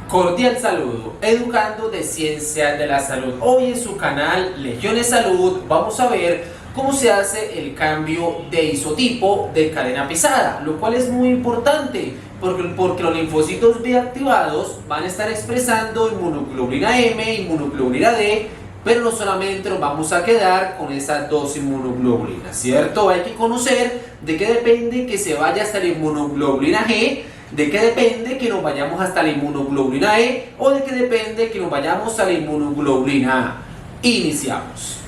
Cordial saludo, educando de Ciencias de la Salud. Hoy en su canal Legiones Salud vamos a ver cómo se hace el cambio de isotipo de cadena pesada, lo cual es muy importante porque los linfocitos B activados van a estar expresando inmunoglobulina M, inmunoglobulina D, pero no solamente nos vamos a quedar con esas dos inmunoglobulinas, ¿cierto? Hay que conocer de qué depende que se vaya hasta la inmunoglobulina G, de qué depende que nos vayamos hasta la inmunoglobulina E o de qué depende que nos vayamos a la inmunoglobulina A. Iniciamos.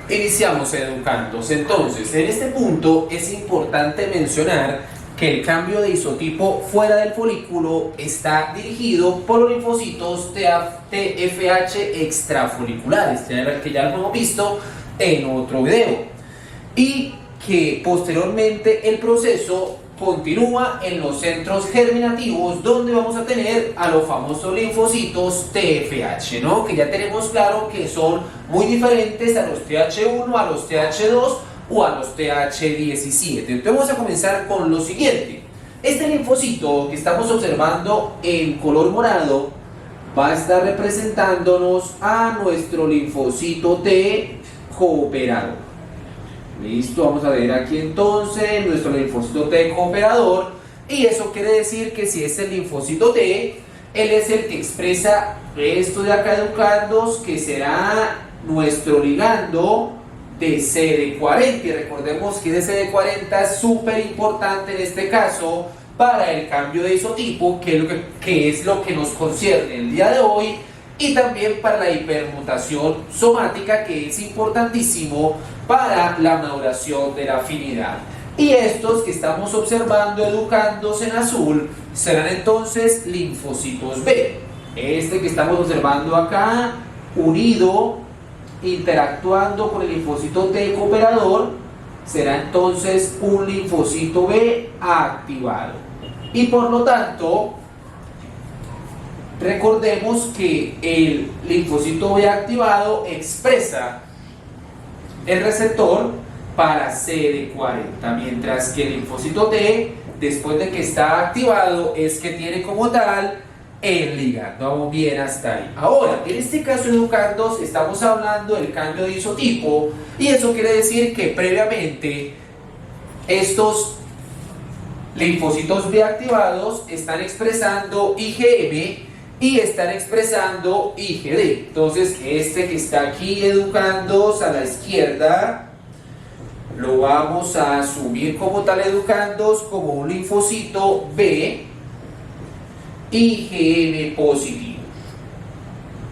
Iniciamos, educandos. Entonces, en este punto es importante mencionar que el cambio de isotipo fuera del folículo está dirigido por los linfocitos TFH extrafoliculares, que ya lo hemos visto en otro video, y que posteriormente el proceso continúa en los centros germinativos, donde vamos a tener a los famosos linfocitos TFH, ¿no? Que ya tenemos claro que son muy diferentes a los TH1, a los TH2 o a los TH17. Entonces vamos a comenzar con lo siguiente. Este linfocito que estamos observando en color morado va a estar representándonos a nuestro linfocito T cooperador. Listo, vamos a ver aquí entonces nuestro linfocito T cooperador, y eso quiere decir que si es el linfocito T, él es el que expresa esto de acá, educandos, que será nuestro ligando de CD40, y recordemos que ese CD40 es súper importante en este caso para el cambio de isotipo, que es lo que nos concierne el día de hoy, y también para la hipermutación somática, que es importantísimo para la maduración de la afinidad. Y estos que estamos observando, educandos, en azul, serán entonces linfocitos B. Este que estamos observando acá, unido, interactuando con el linfocito T cooperador, será entonces un linfocito B activado. Y por lo tanto, recordemos que el linfocito B activado expresa el receptor para CD40, mientras que el linfocito T, después de que está activado, es que tiene como tal el ligando. Vamos bien hasta ahí. Ahora, en este caso, educandos, estamos hablando del cambio de isotipo, y eso quiere decir que previamente estos linfocitos B activados están expresando IgM y están expresando IgD. Entonces, este que está aquí, educandos, a la izquierda, lo vamos a asumir como tal, educandos, como un linfocito B IgM positivo.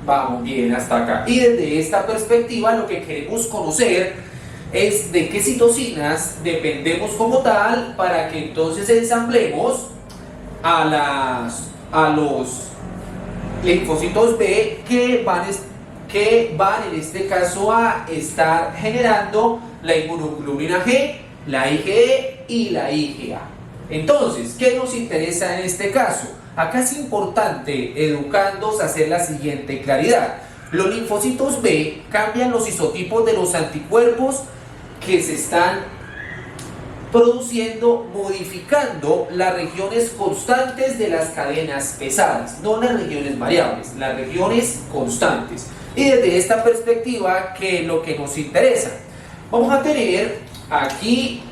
Vamos bien hasta acá. Y desde esta perspectiva, lo que queremos conocer es de qué citocinas dependemos como tal, para que entonces ensamblemos a los linfocitos B que van en este caso a estar generando la inmunoglobulina G, la IgE y la IgA. Entonces, ¿qué nos interesa en este caso? Acá es importante, educandos, hacer la siguiente claridad. Los linfocitos B cambian los isotipos de los anticuerpos que se están produciendo, modificando las regiones constantes de las cadenas pesadas, no las regiones variables, las regiones constantes. Y desde esta perspectiva, ¿qué es lo que nos interesa? Vamos a tener aquí,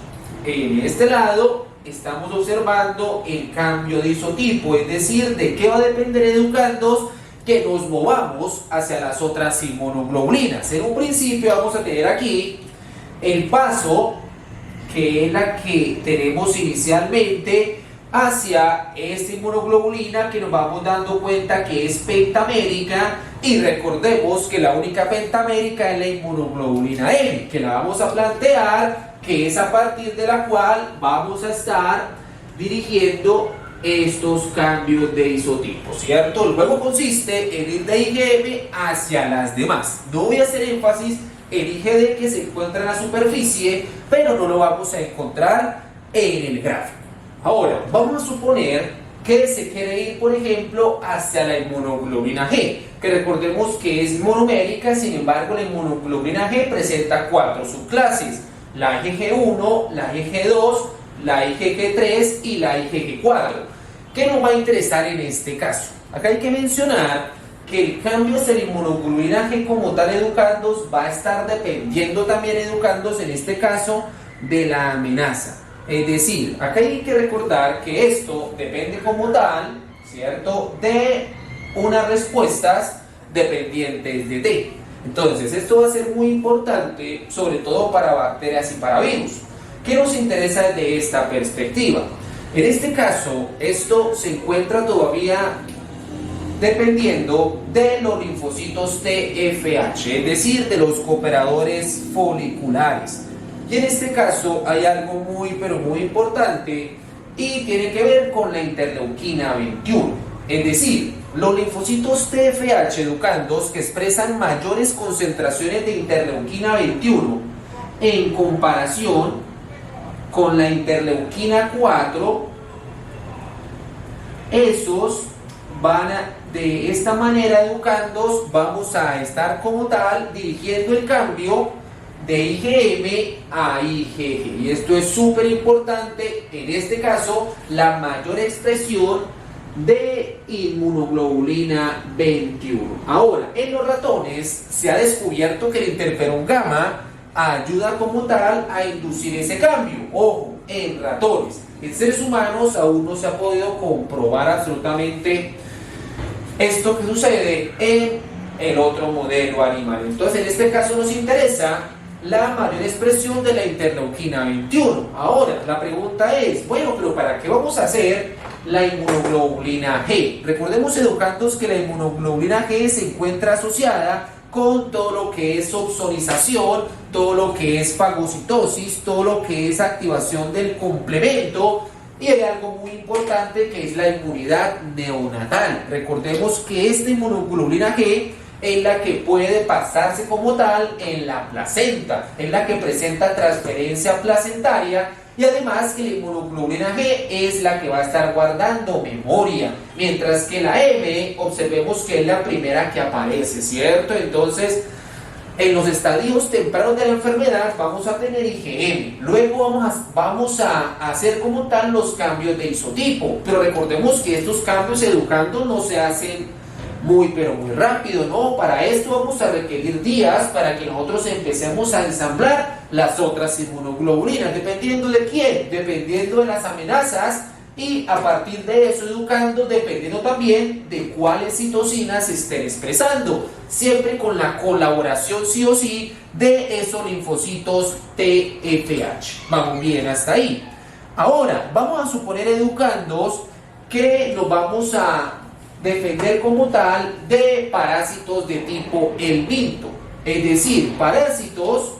en este lado, estamos observando el cambio de isotipo, es decir, de qué va a depender, educandos, que nos movamos hacia las otras inmunoglobulinas. En un principio vamos a tener aquí el paso, que es la que tenemos inicialmente, hacia esta inmunoglobulina, que nos vamos dando cuenta que es pentamérica, y recordemos que la única pentamérica es la inmunoglobulina M, que la vamos a plantear, que es a partir de la cual vamos a estar dirigiendo estos cambios de isotipo, ¿cierto? El juego consiste en ir de IgM hacia las demás. No voy a hacer énfasis en IgD, que se encuentra en la superficie, pero no lo vamos a encontrar en el gráfico. Ahora, vamos a suponer que se quiere ir, por ejemplo, hacia la inmunoglobulina G, que recordemos que es monomérica. Sin embargo, la inmunoglobulina G presenta 4 subclases: la IgG1, la IgG2, la IgG3 y la IgG4. ¿Qué nos va a interesar en este caso? Acá hay que mencionar que el cambio hacia la inmunoglobulina G como tal, educandos, va a estar dependiendo también, educandos, en este caso, de la amenaza. Es decir, acá hay que recordar que esto depende como tal, ¿cierto?, de unas respuestas dependientes de T. Entonces, esto va a ser muy importante, sobre todo para bacterias y para virus. ¿Qué nos interesa desde esta perspectiva? En este caso, esto se encuentra todavía dependiendo de los linfocitos TFH, es decir, de los cooperadores foliculares. Y en este caso hay algo muy, pero muy importante y tiene que ver con la interleuquina 21. Es decir, los linfocitos TFH, educandos, que expresan mayores concentraciones de interleuquina 21 en comparación con la interleuquina 4, esos van a, de esta manera, educandos, vamos a estar como tal dirigiendo el cambio de IgM a IgG. Y esto es súper importante, en este caso, la mayor expresión de inmunoglobulina 21. Ahora, en los ratones se ha descubierto que el interferón gamma ayuda como tal a inducir ese cambio. Ojo, en ratones. En seres humanos aún no se ha podido comprobar absolutamente esto que sucede en el otro modelo animal. Entonces, en este caso nos interesa la mayor expresión de la interleuquina 21. Ahora, la pregunta es, bueno, pero ¿para qué vamos a hacer la inmunoglobulina G? Recordemos, educandos, que la inmunoglobulina G se encuentra asociada con todo lo que es opsonización, todo lo que es fagocitosis, todo lo que es activación del complemento, y hay algo muy importante que es la inmunidad neonatal. Recordemos que esta inmunoglobulina G es la que puede pasarse como tal en la placenta, es la que presenta transferencia placentaria, y además que la inmunoglobulina G es la que va a estar guardando memoria, mientras que la M, observemos que es la primera que aparece, ¿cierto? Entonces, en los estadios tempranos de la enfermedad vamos a tener IgM, luego vamos a hacer como tal los cambios de isotipo, pero recordemos que estos cambios, educando, no se hacen muy pero muy rápido, ¿no? Para esto vamos a requerir días para que nosotros empecemos a ensamblar las otras inmunoglobulinas, dependiendo de quién, dependiendo de las amenazas, y a partir de eso, educando, dependiendo también de cuáles citocinas se estén expresando, siempre con la colaboración sí o sí de esos linfocitos TFH. Vamos bien hasta ahí. Ahora, vamos a suponer, educandos, que nos vamos a defender como tal de parásitos de tipo el vinto, es decir, parásitos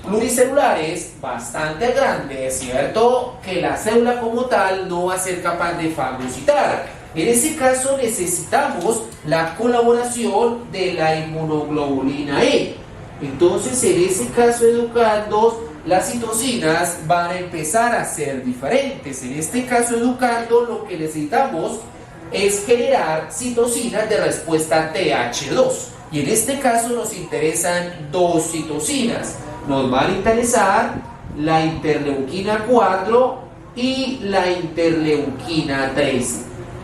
pluricelulares bastante grandes, ¿cierto?, que la célula como tal no va a ser capaz de fagocitar. En ese caso necesitamos la colaboración de la inmunoglobulina E. Entonces, en ese caso, educandos, las citocinas van a empezar a ser diferentes. En este caso, educando, lo que necesitamos es generar citocinas de respuesta TH2. Y en este caso nos interesan dos citocinas. Nos van a interesar la interleuquina 4 y la interleuquina 13.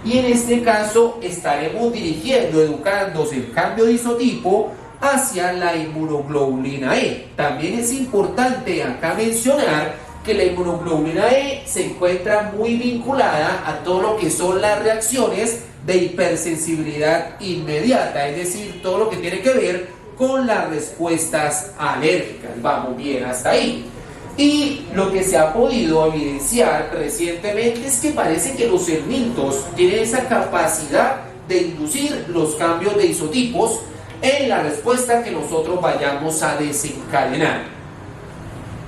Y en este caso estaremos dirigiendo, educándose, el cambio de isotipo hacia la inmunoglobulina E. También es importante acá mencionar que la inmunoglobulina E se encuentra muy vinculada a todo lo que son las reacciones de hipersensibilidad inmediata, es decir, todo lo que tiene que ver con las respuestas alérgicas. Vamos bien hasta ahí. Y lo que se ha podido evidenciar recientemente es que parece que los helmintos tienen esa capacidad de inducir los cambios de isotipos en la respuesta que nosotros vayamos a desencadenar.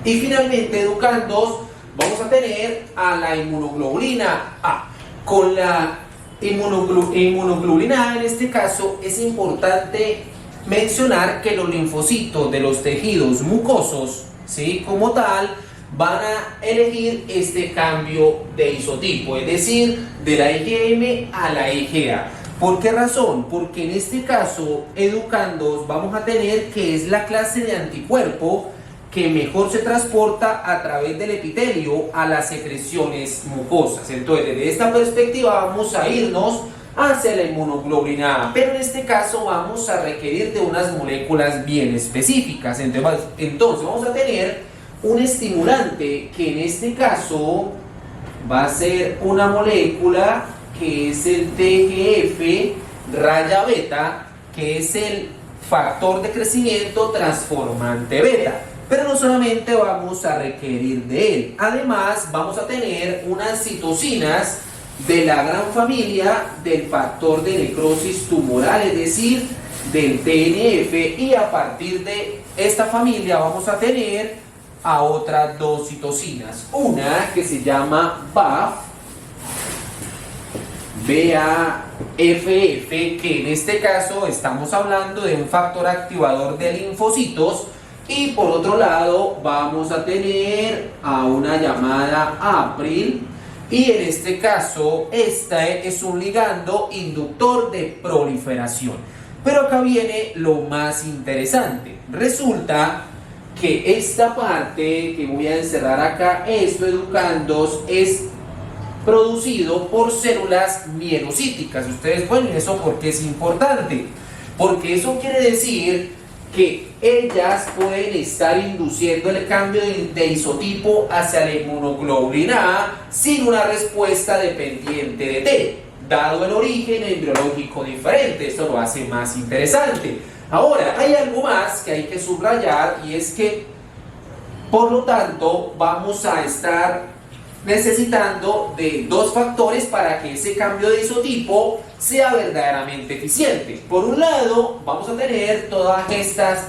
Y finalmente, educandos, vamos a tener a la inmunoglobulina A. Con la inmunoglobulina A, en este caso, es importante mencionar que los linfocitos de los tejidos mucosos, ¿sí?, como tal, van a elegir este cambio de isotipo, es decir, de la IgM a la IgA. ¿Por qué razón? Porque en este caso, educandos, vamos a tener que es la clase de anticuerpo que mejor se transporta a través del epitelio a las secreciones mucosas. Entonces, desde esta perspectiva vamos a irnos hacia la inmunoglobulina A, pero en este caso vamos a requerir de unas moléculas bien específicas. Entonces vamos a tener un estimulante que en este caso va a ser una molécula que es el TGF raya beta, que es el factor de crecimiento transformante beta. Pero no solamente vamos a requerir de él, además vamos a tener unas citocinas de la gran familia del factor de necrosis tumoral, es decir, del TNF, y a partir de esta familia vamos a tener a otras dos citocinas, una que se llama BAFF, que en este caso estamos hablando de un factor activador de linfocitos, y por otro lado vamos a tener a una llamada April, y en este caso este es un ligando inductor de proliferación. Pero acá viene lo más interesante. Resulta que esta parte que voy a encerrar acá, esto educandos, es producido por células mielocíticas. Ustedes, bueno, ¿eso por qué es importante? Porque eso quiere decir que ellas pueden estar induciendo el cambio de isotipo hacia la inmunoglobulina A sin una respuesta dependiente de T, dado el origen embriológico diferente. Esto lo hace más interesante. Ahora, hay algo más que hay que subrayar, y es que, por lo tanto, vamos a estar necesitando de dos factores para que ese cambio de isotipo sea verdaderamente eficiente. Por un lado, vamos a tener todas estas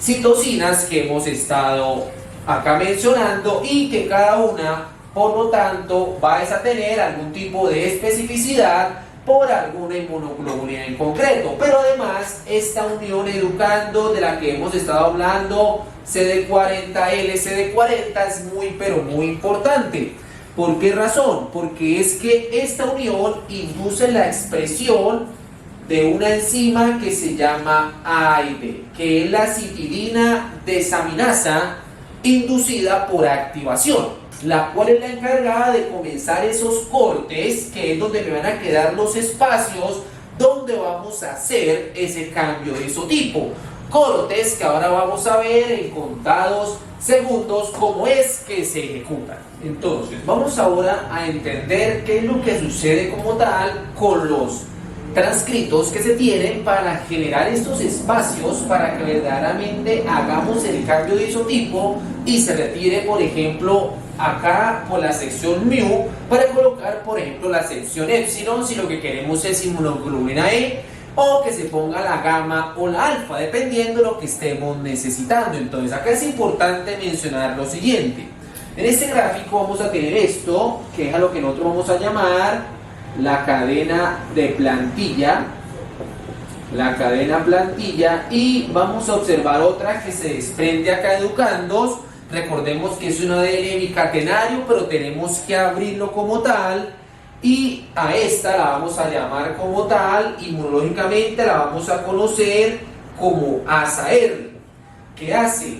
citocinas que hemos estado acá mencionando, y que cada una, por lo tanto, va a tener algún tipo de especificidad por alguna inmunoglobulina en concreto. Pero además, esta unión educando de la que hemos estado hablando, CD40L, CD40, es muy pero muy importante. ¿Por qué razón? Porque es que esta unión induce la expresión de una enzima que se llama AID, que es la citidina desaminasa inducida por activación, la cual es la encargada de comenzar esos cortes, que es donde me van a quedar los espacios donde vamos a hacer ese cambio de isotipo. Cortes que ahora vamos a ver en contados segundos cómo es que se ejecutan. Entonces, vamos ahora a entender qué es lo que sucede como tal con los transcritos que se tienen para generar estos espacios para que verdaderamente hagamos el cambio de isotipo y se retire, por ejemplo, acá por la sección mu, para colocar, por ejemplo, la sección epsilon si lo que queremos es inmunoglobulina E, o que se ponga la gamma o la alfa, dependiendo de lo que estemos necesitando. Entonces, acá es importante mencionar lo siguiente. En este gráfico vamos a tener esto, que es a lo que nosotros vamos a llamar la cadena de plantilla, y vamos a observar otra que se desprende acá, educandos. Recordemos que es un ADN bicatenario, pero tenemos que abrirlo como tal, y a esta la vamos a llamar como tal, inmunológicamente la vamos a conocer como ASA-R, que hace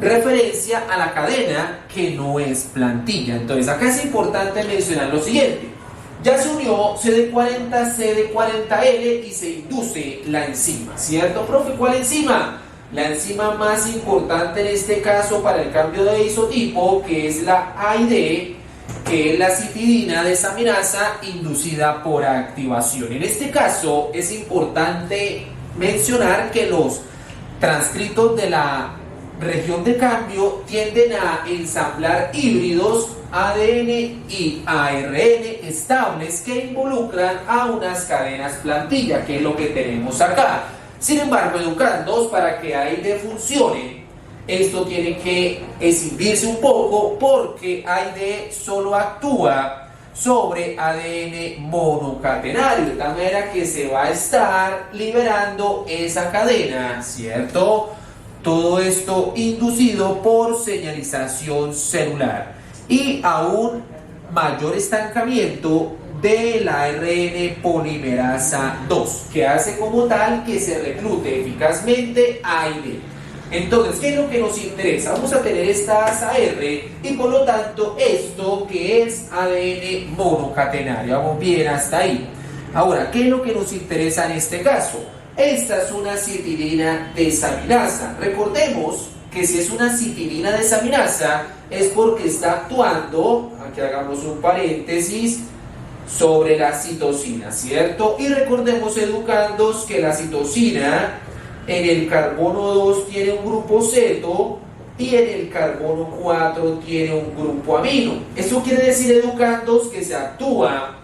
referencia a la cadena que no es plantilla. Entonces acá es importante mencionar lo siguiente: ya se unió CD40, CD40L y se induce la enzima, ¿cierto, profe? ¿Cuál enzima? La enzima más importante en este caso para el cambio de isotipo, que es la AID, que es la citidina desaminasa inducida por activación. En este caso es importante mencionar que los transcritos de la región de cambio tienden a ensamblar híbridos ADN y ARN estables que involucran a unas cadenas plantilla, que es lo que tenemos acá. Sin embargo, educandos, para que AID funcione, esto tiene que escindirse un poco, porque AID solo actúa sobre ADN monocatenario, de tal manera que se va a estar liberando esa cadena, ¿cierto? Todo esto inducido por señalización celular y a un mayor estancamiento de la ARN polimerasa 2, que hace como tal que se reclute eficazmente AID. Entonces, ¿qué es lo que nos interesa? Vamos a tener esta asa R y por lo tanto esto que es ADN monocatenario. Vamos bien hasta ahí. Ahora, ¿qué es lo que nos interesa en este caso? Esta es una citilina desaminasa. Recordemos que si es una citilina desaminasa es porque está actuando, aquí hagamos un paréntesis, sobre la citosina, ¿cierto? Y recordemos, educandos, que la citosina en el carbono 2 tiene un grupo ceto y en el carbono 4 tiene un grupo amino. Eso quiere decir, educandos, que se actúa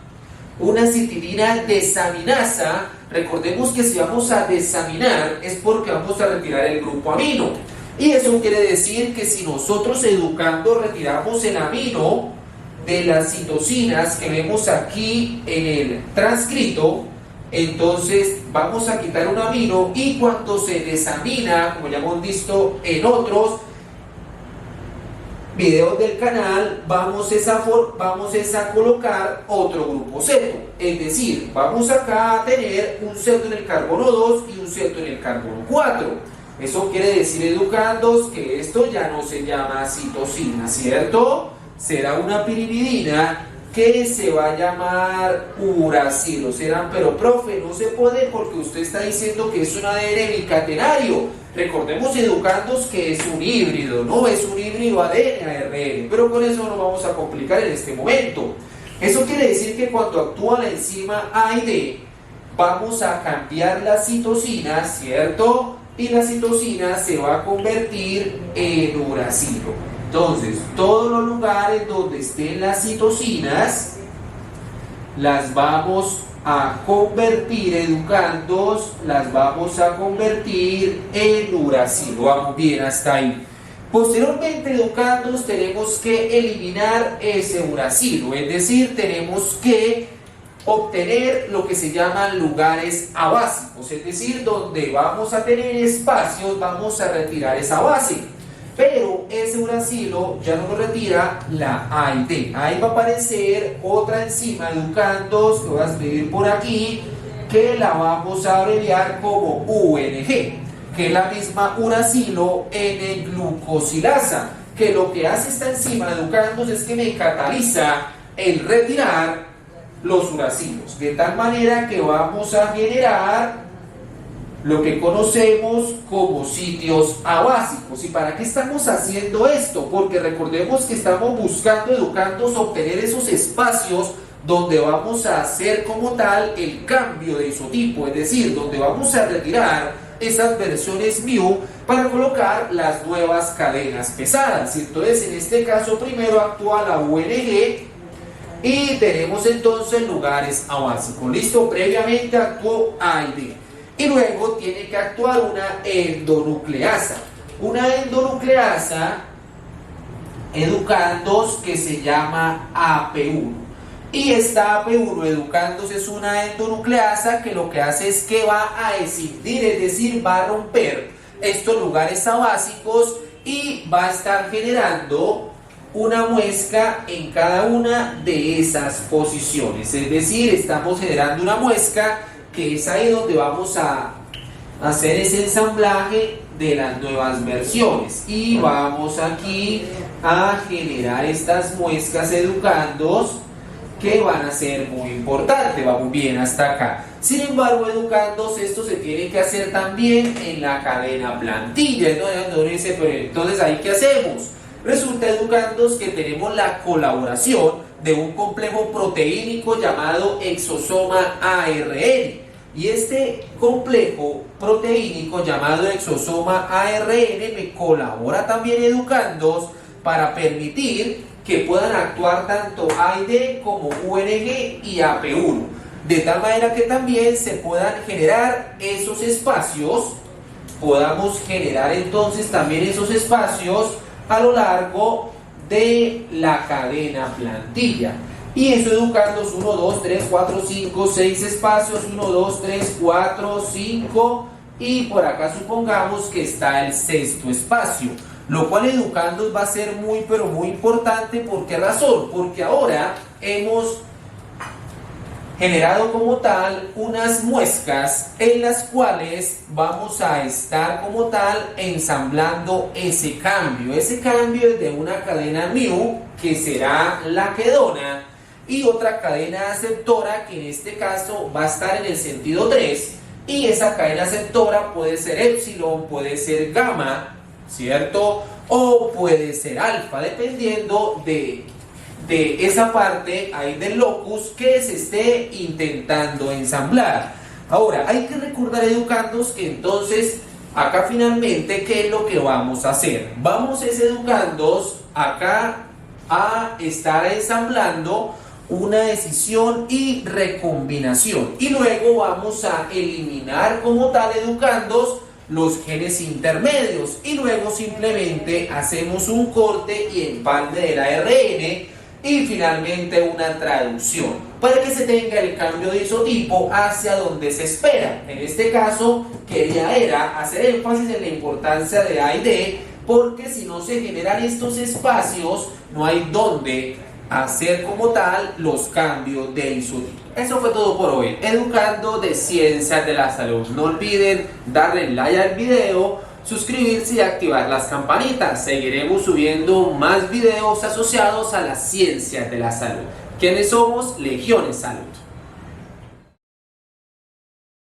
una citilina desaminasa. Recordemos que si vamos a desaminar es porque vamos a retirar el grupo amino. Y eso quiere decir que si nosotros, educando, retiramos el amino de las citosinas que vemos aquí en el transcrito, entonces vamos a quitar un amino y cuando se desamina, como ya hemos visto en otros videos del canal, vamos a colocar otro grupo ceto. Es decir, vamos acá a tener un ceto en el carbono 2 y un ceto en el carbono 4. Eso quiere decir, educandos, que esto ya no se llama citosina, ¿cierto? Será una pirimidina que se va a llamar uracilo. Serán, pero profe, no se puede porque usted está diciendo que es un ADN bicatenario. Recordemos, educandos, que es un híbrido, no es un híbrido ADN-ARN, pero con eso no vamos a complicar en este momento. Eso quiere decir que cuando actúa la enzima A y D, vamos a cambiar la citosina, ¿cierto? Y la citosina se va a convertir en uracilo. Entonces, todos los lugares donde estén las citosinas, las vamos a convertir, educandos, las vamos a convertir en uracilo. Vamos bien hasta ahí. Posteriormente, educandos, tenemos que eliminar ese uracilo, es decir, tenemos que obtener lo que se llaman lugares abásicos, es decir, donde vamos a tener espacios, vamos a retirar esa base. Pero ese uracilo ya no lo retira la A y D. Ahí va a aparecer otra enzima, educandos, que voy a escribir por aquí, que la vamos a abreviar como UNG, que es la misma uracilo N-glucosilasa, que lo que hace esta enzima, educandos, es que me cataliza el retirar los uracilos, de tal manera que vamos a generar lo que conocemos como sitios abásicos. ¿Y para qué estamos haciendo esto? Porque recordemos que estamos buscando, educandos, obtener esos espacios donde vamos a hacer como tal el cambio de isotipo, es decir, donde vamos a retirar esas versiones mu para colocar las nuevas cadenas pesadas. Entonces, en este caso, primero actúa la UNG y tenemos entonces lugares abásicos. Listo, previamente actuó A y D. Y luego tiene que actuar una endonucleasa. Una endonucleasa, educandos, que se llama AP1. Y esta AP1, educandos, es una endonucleasa que lo que hace es que va a escindir, es decir, va a romper estos lugares abásicos y va a estar generando una muesca en cada una de esas posiciones. Es decir, estamos generando una muesca que es ahí donde vamos a hacer ese ensamblaje de las nuevas versiones. Y vamos aquí a generar estas muescas, educandos, que van a ser muy importantes. Vamos bien hasta acá. Sin embargo, educandos, esto se tiene que hacer también en la cadena plantilla. Entonces, ¿ahí qué hacemos? Resulta, educandos, que tenemos la colaboración de un complejo proteínico llamado exosoma ARN. Y este complejo proteínico llamado exosoma ARN me colabora también, educandos, para permitir que puedan actuar tanto A y D como UNG y AP1, de tal manera que también se puedan generar esos espacios, podamos generar entonces también esos espacios a lo largo de la cadena plantilla. Y eso, educandos, 1, 2, 3, 4, 5, 6 espacios, 1, 2, 3, 4, 5, y por acá supongamos que está el sexto espacio, lo cual, educandos, va a ser muy pero muy importante. ¿Por qué razón? Porque ahora hemos generado como tal unas muescas en las cuales vamos a estar como tal ensamblando ese cambio. Ese cambio es de una cadena mu, que será la que dona, y otra cadena aceptora, que en este caso va a estar en el sentido 3, y esa cadena aceptora puede ser epsilon, puede ser gamma, ¿cierto? O puede ser alfa, dependiendo de esa parte ahí del locus que se esté intentando ensamblar. Ahora, hay que recordar, educandos, que entonces acá finalmente, ¿qué es lo que vamos a hacer? Vamos, educandos, acá a estar ensamblando una decisión y recombinación, y luego vamos a eliminar como tal, educandos, los genes intermedios, y luego simplemente hacemos un corte y empalme del ARN, y finalmente una traducción para que se tenga el cambio de isotipo hacia donde se espera. En este caso era hacer énfasis en la importancia de A y D, porque si no se generan estos espacios, no hay donde hacer como tal los cambios de isotipo. Eso fue todo por hoy, educando de Ciencias de la Salud. No olviden darle like al video, suscribirse y activar las campanitas. Seguiremos subiendo más videos asociados a las ciencias de la salud. ¿Quiénes somos? Legiones Salud.